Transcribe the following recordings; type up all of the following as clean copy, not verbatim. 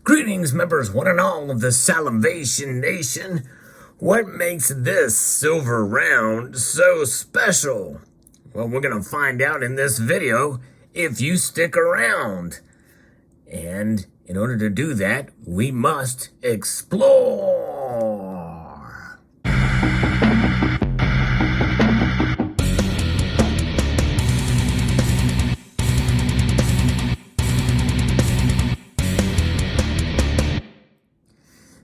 Greetings, members, one and all of the Salivation Nation. What makes this silver round so special? Well, we're going to find out in this video if you stick around. And in order to do that, we must explore.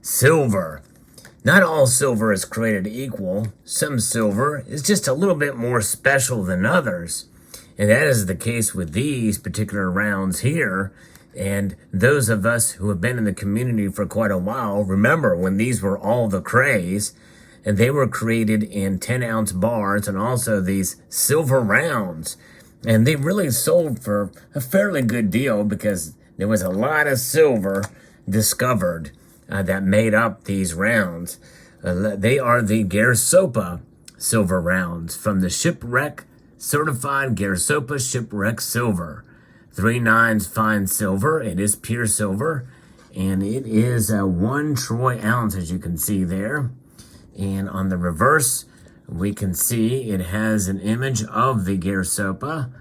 Silver. Not all silver is created equal. Some silver is just a little bit more special than others. And that is the case with these particular rounds here. And those of us who have been in the community for quite a while remember when these were all the craze. And they were created in 10-ounce bars and also these silver rounds. And they really sold for a fairly good deal because there was a lot of silver discovered that made up these rounds. They are the Gairsoppa silver rounds from the Shipwreck certified Gairsoppa Shipwreck silver. 3 nines fine silver. It is pure silver, and it is 1 troy ounce, as you can see there. And on the reverse, we can see it has an image of the Gairsoppa,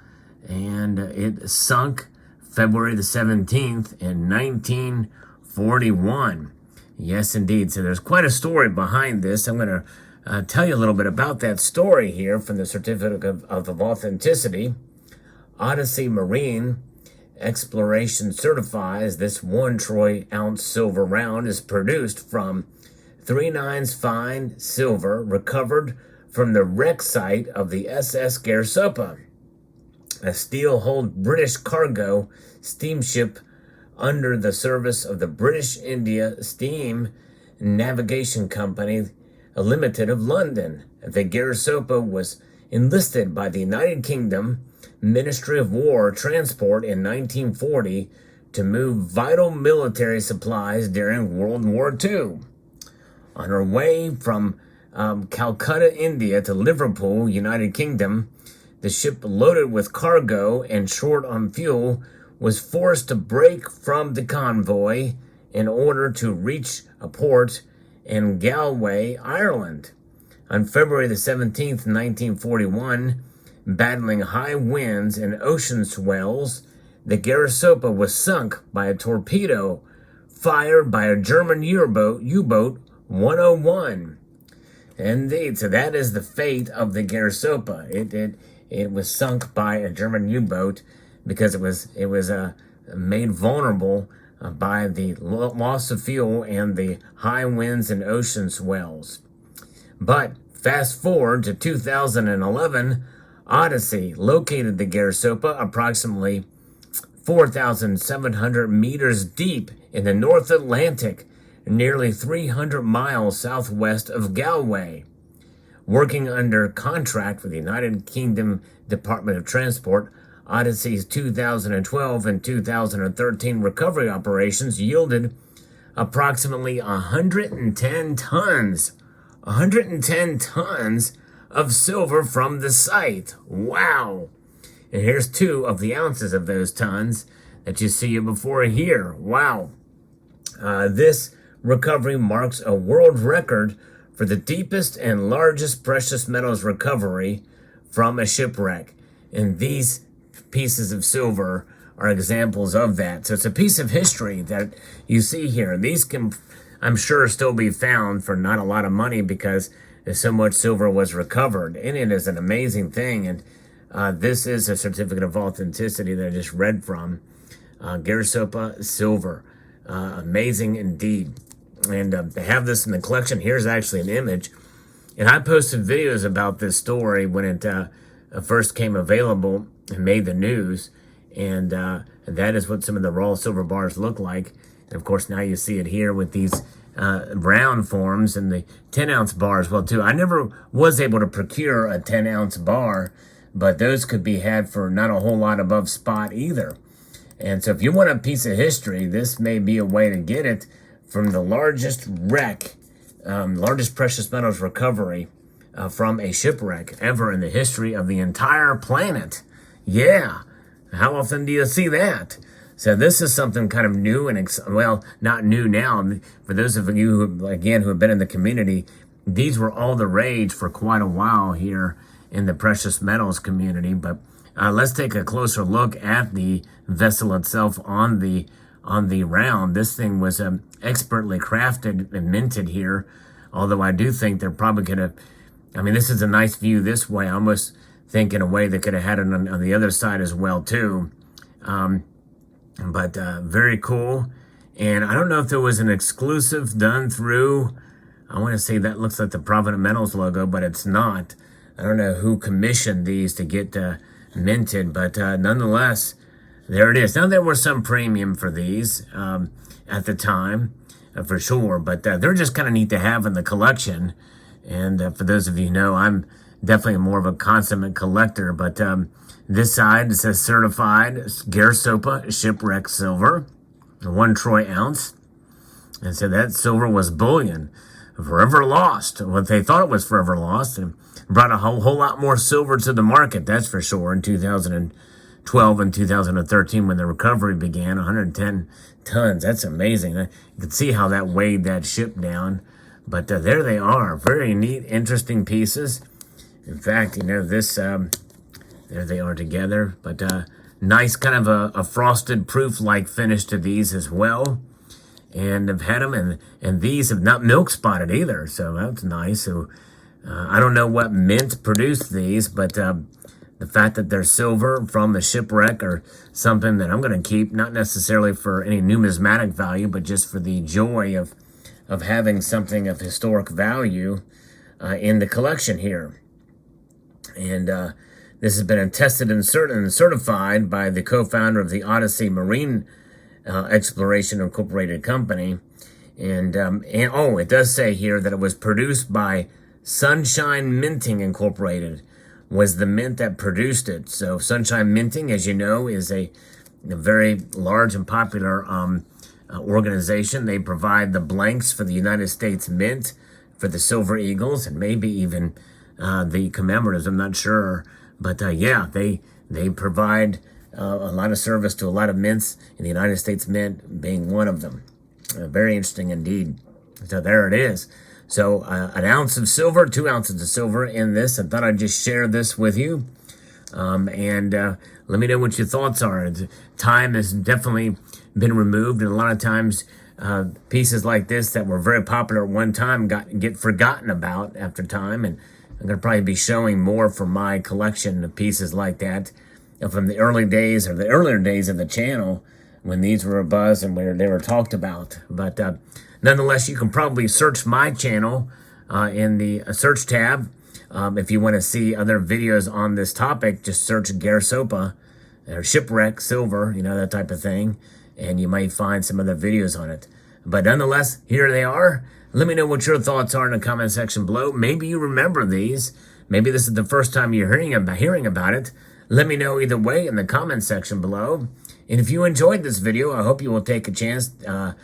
and it sunk February the 17th in 1941. Yes, indeed. So there's quite a story behind this. I'm going to tell you a little bit about that story here from the Certificate of Authenticity. Odyssey Marine Exploration certifies this 1 troy ounce silver round is produced from 3 nines fine silver recovered from the wreck site of the SS Gairsoppa, a steel-hulled British cargo steamship under the service of the British India Steam Navigation Company Limited of London. The Gairsoppa was enlisted by the United Kingdom Ministry of War Transport in 1940 to move vital military supplies during World War II. On her way from Calcutta, India to Liverpool, United Kingdom, the ship loaded with cargo and short on fuel was forced to break from the convoy in order to reach a port in Galway, Ireland. On February the 17th, 1941, battling high winds and ocean swells, the Gairsoppa was sunk by a torpedo fired by a German U-boat 101. Indeed, so that is the fate of the Gairsoppa. It was sunk by a German U-boat because it was made vulnerable by the loss of fuel and the high winds and ocean swells. But fast forward to 2011, Odyssey located the Gairsoppa approximately 4,700 meters deep in the North Atlantic, nearly 300 miles southwest of Galway. Working under contract with the United Kingdom Department of Transport, Odyssey's 2012 and 2013 recovery operations yielded approximately 110 tons. 110 tons of silver from the site. Wow. And here's 2 of the ounces of those tons that you see before here. Wow. This recovery marks a world record for the deepest and largest precious metals recovery from a shipwreck. And these pieces of silver are examples of that. So it's a piece of history that you see here. These can, I'm sure, still be found for not a lot of money because so much silver was recovered. And it is an amazing thing. And this is a certificate of authenticity that I just read from. Gairsoppa silver. Amazing indeed. And to have this in the collection, here's actually an image. And I posted videos about this story when it first came available and made the news. And that is what some of the raw silver bars look like. And of course, now you see it here with these round forms and the 10-ounce bars. Well, too, I never was able to procure a 10-ounce bar, but those could be had for not a whole lot above spot either. And so if you want a piece of history, this may be a way to get it from the largest wreck, largest precious metals recovery from a shipwreck ever in the history of the entire planet. Yeah, how often do you see that? So this is something kind of new and, well, not new now. For those of you, who, again, who have been in the community, these were all the rage for quite a while here in the precious metals community. But let's take a closer look at the vessel itself on the round. This thing was expertly crafted and minted here, although I do think they're probably going to, I mean, this is a nice view this way. I almost think in a way they could have had it on the other side as well, too. But very cool. And I don't know if there was an exclusive done through, I want to say that looks like the Provident Metals logo, but it's not. I don't know who commissioned these to get minted, but nonetheless, there it is. Now, there was some premium for these at the time, for sure, but they're just kind of neat to have in the collection. And for those of you who know, I'm definitely more of a consummate collector, but this side, it says certified Gairsoppa Shipwreck silver, 1 troy ounce. And so that silver was bullion, forever lost. What they thought it was forever lost, and brought a whole lot more silver to the market, that's for sure, in 2012 and 2013 when the recovery began, 110 tons. That's amazing. You can see how that weighed that ship down. But there they are. Very neat, interesting pieces. In fact, you know, this, there they are together. But nice kind of a frosted proof-like finish to these as well. And I've had them, and these have not milk spotted either. So that's nice. So I don't know what mint produced these, but the fact that they're silver from the Shipwreck or something that I'm going to keep, not necessarily for any numismatic value, but just for the joy of having something of historic value in the collection here. And this has been tested and certified by the co-founder of the Odyssey Marine Exploration Incorporated Company. And oh, it does say here that it was produced by Sunshine Minting Incorporated, was the mint that produced it. So Sunshine Minting, as you know, is a very large and popular organization. They provide the blanks for the United States Mint, for the Silver Eagles, and maybe even the commemoratives. I'm not sure. But yeah, they provide a lot of service to a lot of mints, in the United States Mint being one of them. Very interesting indeed. So there it is. So an ounce of silver, 2 ounces of silver in this. I thought I'd just share this with you. And let me know what your thoughts are. Time has definitely been removed, and a lot of times pieces like this that were very popular at one time get forgotten about after time. And I'm going to probably be showing more from my collection of pieces like that from the early days, or the earlier days of the channel, when these were a buzz and where they were talked about. But nonetheless, you can probably search my channel in the search tab. If you want to see other videos on this topic, just search Gairsoppa or Shipwreck Silver, you know, that type of thing, and you might find some other videos on it. But nonetheless, here they are. Let me know what your thoughts are in the comment section below. Maybe you remember these. Maybe this is the first time you're hearing about it. Let me know either way in the comment section below. And if you enjoyed this video, I hope you will take a chance to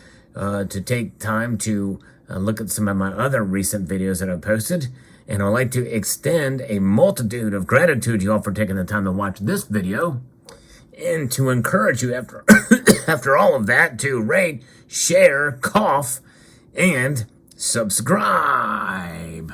take time to look at some of my other recent videos that I've posted. And I'd like to extend a multitude of gratitude to you all for taking the time to watch this video, and to encourage you after after all of that to rate, share, cough, and subscribe.